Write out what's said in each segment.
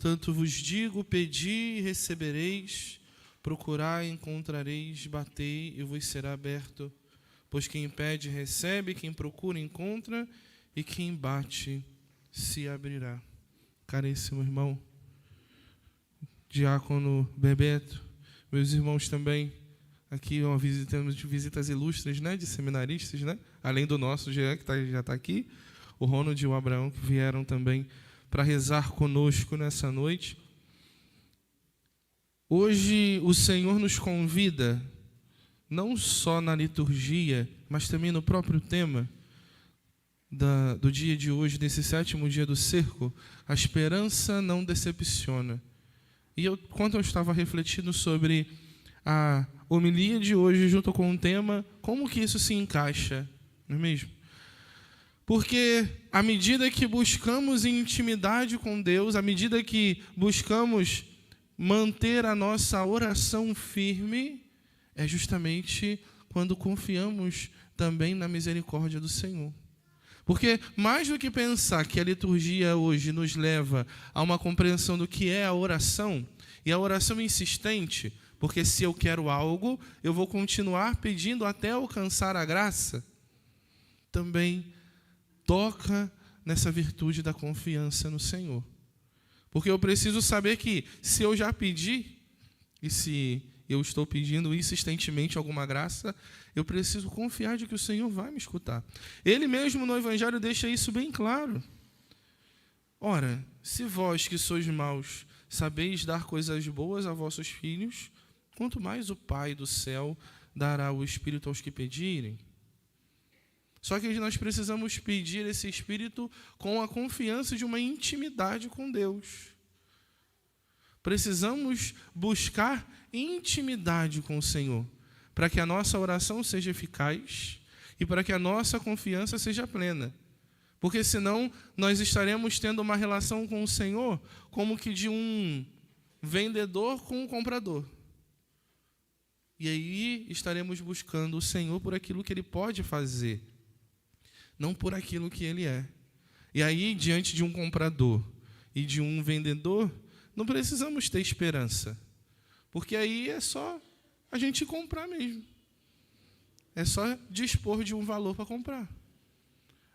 Portanto, vos digo, pedi e recebereis, procurai e encontrareis, batei e vos será aberto. Pois quem pede, recebe, quem procura, encontra, e quem bate, se abrirá. Caríssimo irmão, diácono Bebeto, meus irmãos também, aqui temos visitas ilustres, né, de seminaristas, né, além do nosso Jean, que já está aqui, o Ronald e o Abraão, que vieram também para rezar conosco nessa noite. Hoje o Senhor nos convida, não só na liturgia, mas também no próprio tema do dia de hoje, desse 7º dia do cerco, a esperança não decepciona. E quando eu estava refletindo sobre a homilia de hoje, junto com o tema, como que isso se encaixa, não é mesmo? Porque à medida que buscamos intimidade com Deus, à medida que buscamos manter a nossa oração firme, é justamente quando confiamos também na misericórdia do Senhor. Porque mais do que pensar que a liturgia hoje nos leva a uma compreensão do que é a oração, e a oração insistente, porque se eu quero algo, eu vou continuar pedindo até alcançar a graça, também toca nessa virtude da confiança no Senhor. Porque eu preciso saber que se eu já pedi, e se eu estou pedindo insistentemente alguma graça, eu preciso confiar de que o Senhor vai me escutar. Ele mesmo no Evangelho deixa isso bem claro. Ora, se vós que sois maus sabeis dar coisas boas a vossos filhos, quanto mais o Pai do céu dará o Espírito aos que pedirem. Só que nós precisamos pedir esse Espírito com a confiança de uma intimidade com Deus. Precisamos buscar intimidade com o Senhor, para que a nossa oração seja eficaz e para que a nossa confiança seja plena. Porque senão nós estaremos tendo uma relação com o Senhor como que de um vendedor com um comprador. E aí estaremos buscando o Senhor por aquilo que Ele pode fazer, não por aquilo que Ele é. E aí, diante de um comprador e de um vendedor, não precisamos ter esperança, porque aí é só a gente comprar mesmo. É só dispor de um valor para comprar.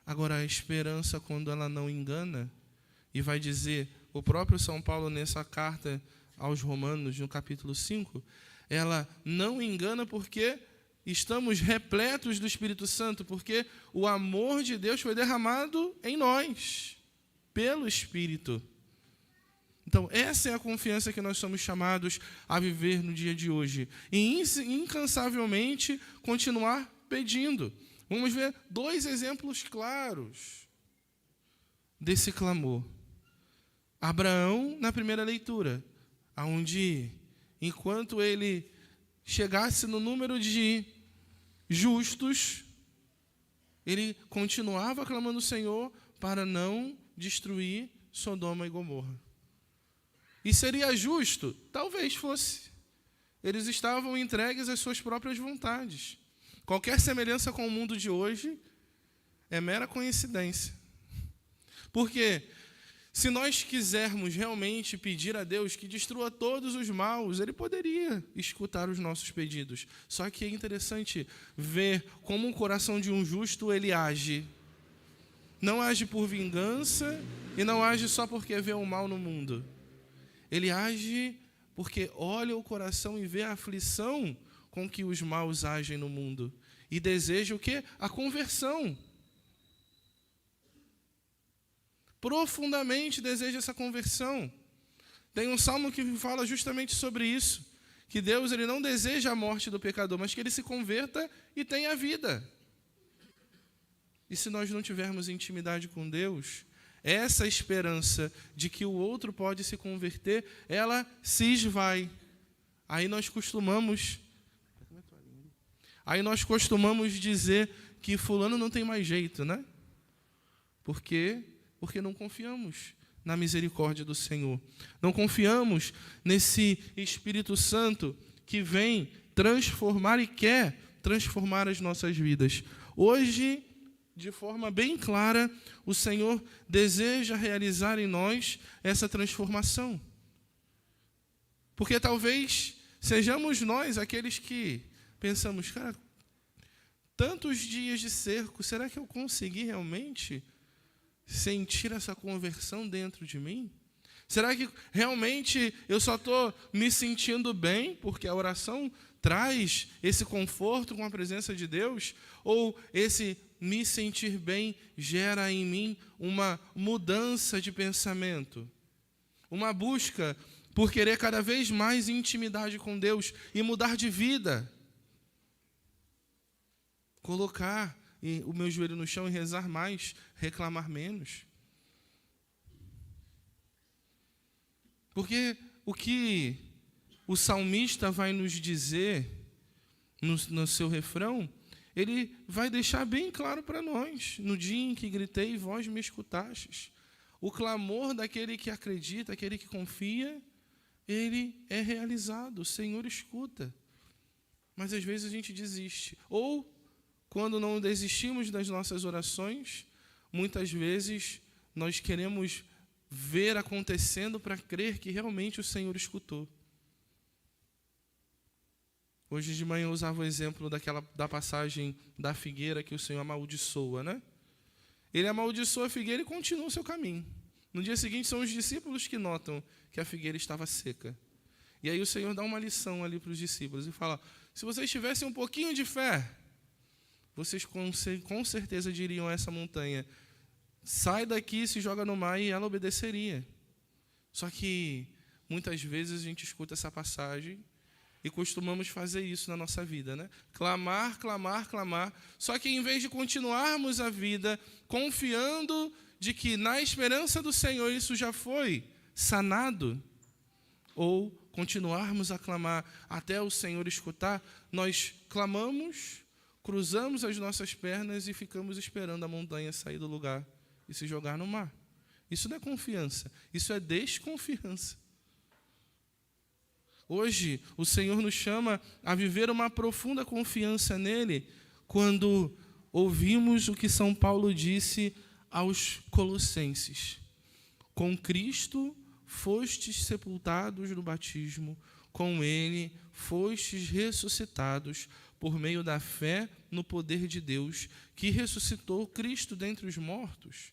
Agora, a esperança, quando ela não engana, e vai dizer o próprio São Paulo nessa carta aos Romanos, no capítulo 5, ela não engana porque estamos repletos do Espírito Santo, porque o amor de Deus foi derramado em nós, pelo Espírito. Então, essa é a confiança que nós somos chamados a viver no dia de hoje. E incansavelmente continuar pedindo. Vamos ver 2 exemplos claros desse clamor. Abraão, na primeira leitura, onde, enquanto ele chegasse no número de justos, ele continuava clamando ao Senhor para não destruir Sodoma e Gomorra. E seria justo? Talvez fosse. Eles estavam entregues às suas próprias vontades. Qualquer semelhança com o mundo de hoje é mera coincidência. Porque se nós quisermos realmente pedir a Deus que destrua todos os maus, Ele poderia escutar os nossos pedidos. Só que é interessante ver como o coração de um justo ele age. Não age por vingança e não age só porque vê o mal no mundo. Ele age porque olha o coração e vê a aflição com que os maus agem no mundo. E deseja o quê? A conversão. Profundamente deseja essa conversão. Tem um salmo que fala justamente sobre isso. Que Deus ele não deseja a morte do pecador, mas que ele se converta e tenha vida. E se nós não tivermos intimidade com Deus, essa esperança de que o outro pode se converter, ela se esvai. Aí nós costumamos dizer que fulano não tem mais jeito, né? Por quê? Porque não confiamos na misericórdia do Senhor. Não confiamos nesse Espírito Santo que vem transformar e quer transformar as nossas vidas. Hoje de forma bem clara, o Senhor deseja realizar em nós essa transformação. Porque talvez sejamos nós aqueles que pensamos, cara, tantos dias de cerco, será que eu consegui realmente sentir essa conversão dentro de mim? Será que realmente eu só estou me sentindo bem porque a oração traz esse conforto com a presença de Deus? Ou esse me sentir bem gera em mim uma mudança de pensamento? Uma busca por querer cada vez mais intimidade com Deus e mudar de vida? Colocar o meu joelho no chão e rezar mais, reclamar menos. Porque o que o salmista vai nos dizer no seu refrão, ele vai deixar bem claro para nós. No dia em que gritei, vós me escutastes. O clamor daquele que acredita, aquele que confia, ele é realizado, o Senhor escuta. Mas às vezes a gente desiste. Ou, quando não desistimos das nossas orações, muitas vezes nós queremos ver acontecendo para crer que realmente o Senhor escutou. Hoje de manhã eu usava o exemplo da passagem da figueira que o Senhor amaldiçoa, né? Ele amaldiçoa a figueira e continua o seu caminho. No dia seguinte são os discípulos que notam que a figueira estava seca. E aí o Senhor dá uma lição ali para os discípulos e fala, se vocês tivessem um pouquinho de fé, vocês com certeza diriam a essa montanha, sai daqui, se joga no mar, e ela obedeceria. Só que muitas vezes a gente escuta essa passagem e costumamos fazer isso na nossa vida, né? Clamar, clamar, clamar. Só que em vez de continuarmos a vida confiando de que na esperança do Senhor isso já foi sanado, ou continuarmos a clamar até o Senhor escutar, nós clamamos, cruzamos as nossas pernas e ficamos esperando a montanha sair do lugar e se jogar no mar. Isso não é confiança, isso é desconfiança. Hoje, o Senhor nos chama a viver uma profunda confiança nele, quando ouvimos o que São Paulo disse aos Colossenses. Com Cristo fostes sepultados no batismo, com ele fostes ressuscitados por meio da fé no poder de Deus, que ressuscitou Cristo dentre os mortos.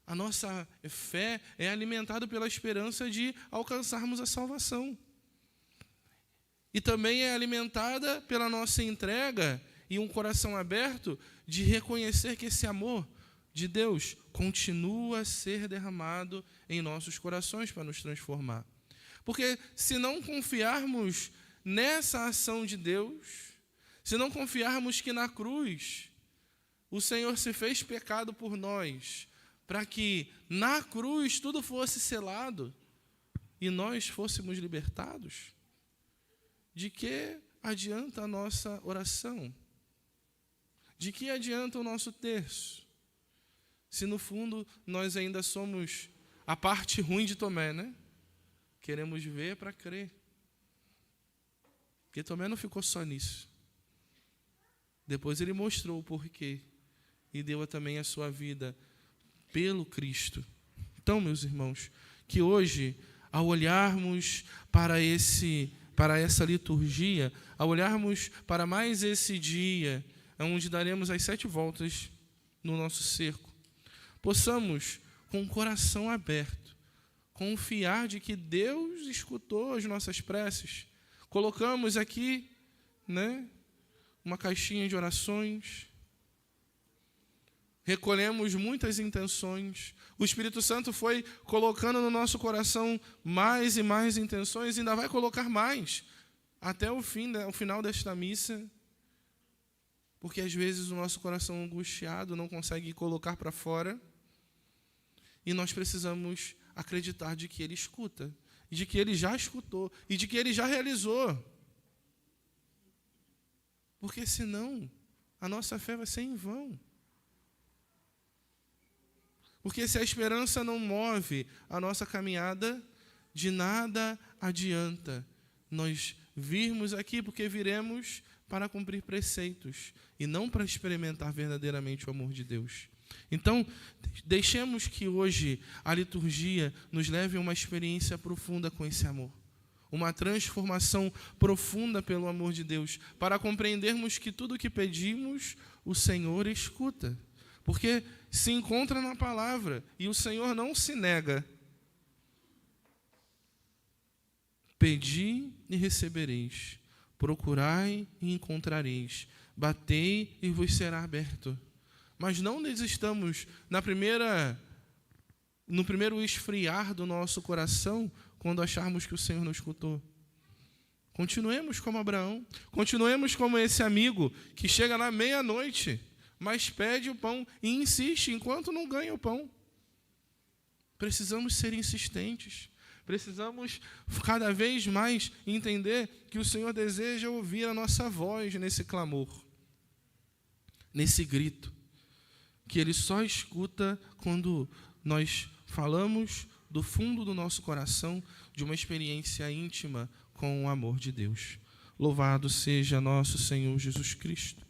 A nossa fé é alimentada pela esperança de alcançarmos a salvação. E também é alimentada pela nossa entrega e um coração aberto de reconhecer que esse amor de Deus continua a ser derramado em nossos corações para nos transformar. Porque se não confiarmos nessa ação de Deus, se não confiarmos que na cruz o Senhor se fez pecado por nós, para que na cruz tudo fosse selado e nós fôssemos libertados, de que adianta a nossa oração? De que adianta o nosso terço? Se no fundo nós ainda somos a parte ruim de Tomé, né? Queremos ver para crer. Porque Tomé não ficou só nisso. Depois ele mostrou o porquê e deu também a sua vida pelo Cristo. Então, meus irmãos, que hoje, ao olharmos para essa liturgia, ao olharmos para mais esse dia, onde daremos as 7 voltas no nosso cerco, possamos, com o coração aberto, confiar de que Deus escutou as nossas preces. Colocamos aqui, né, uma caixinha de orações, recolhemos muitas intenções, o Espírito Santo foi colocando no nosso coração mais e mais intenções, e ainda vai colocar mais, até o final desta missa, porque às vezes o nosso coração angustiado não consegue colocar para fora, e nós precisamos acreditar de que Ele escuta, e de que Ele já escutou, e de que Ele já realizou. Porque senão a nossa fé vai ser em vão. Porque se a esperança não move a nossa caminhada, de nada adianta nós virmos aqui, porque viremos para cumprir preceitos e não para experimentar verdadeiramente o amor de Deus. Então, deixemos que hoje a liturgia nos leve a uma experiência profunda com esse amor. Uma transformação profunda pelo amor de Deus, para compreendermos que tudo o que pedimos, o Senhor escuta. Porque se encontra na palavra e o Senhor não se nega. Pedi e recebereis, procurai e encontrareis, batei e vos será aberto. Mas não desistamos no primeiro esfriar do nosso coração, quando acharmos que o Senhor não escutou. Continuemos como Abraão, continuemos como esse amigo que chega na meia-noite, mas pede o pão e insiste enquanto não ganha o pão. Precisamos ser insistentes, precisamos cada vez mais entender que o Senhor deseja ouvir a nossa voz nesse clamor, nesse grito, que Ele só escuta quando nós falamos do fundo do nosso coração de uma experiência íntima com o amor de Deus. Louvado seja nosso Senhor Jesus Cristo.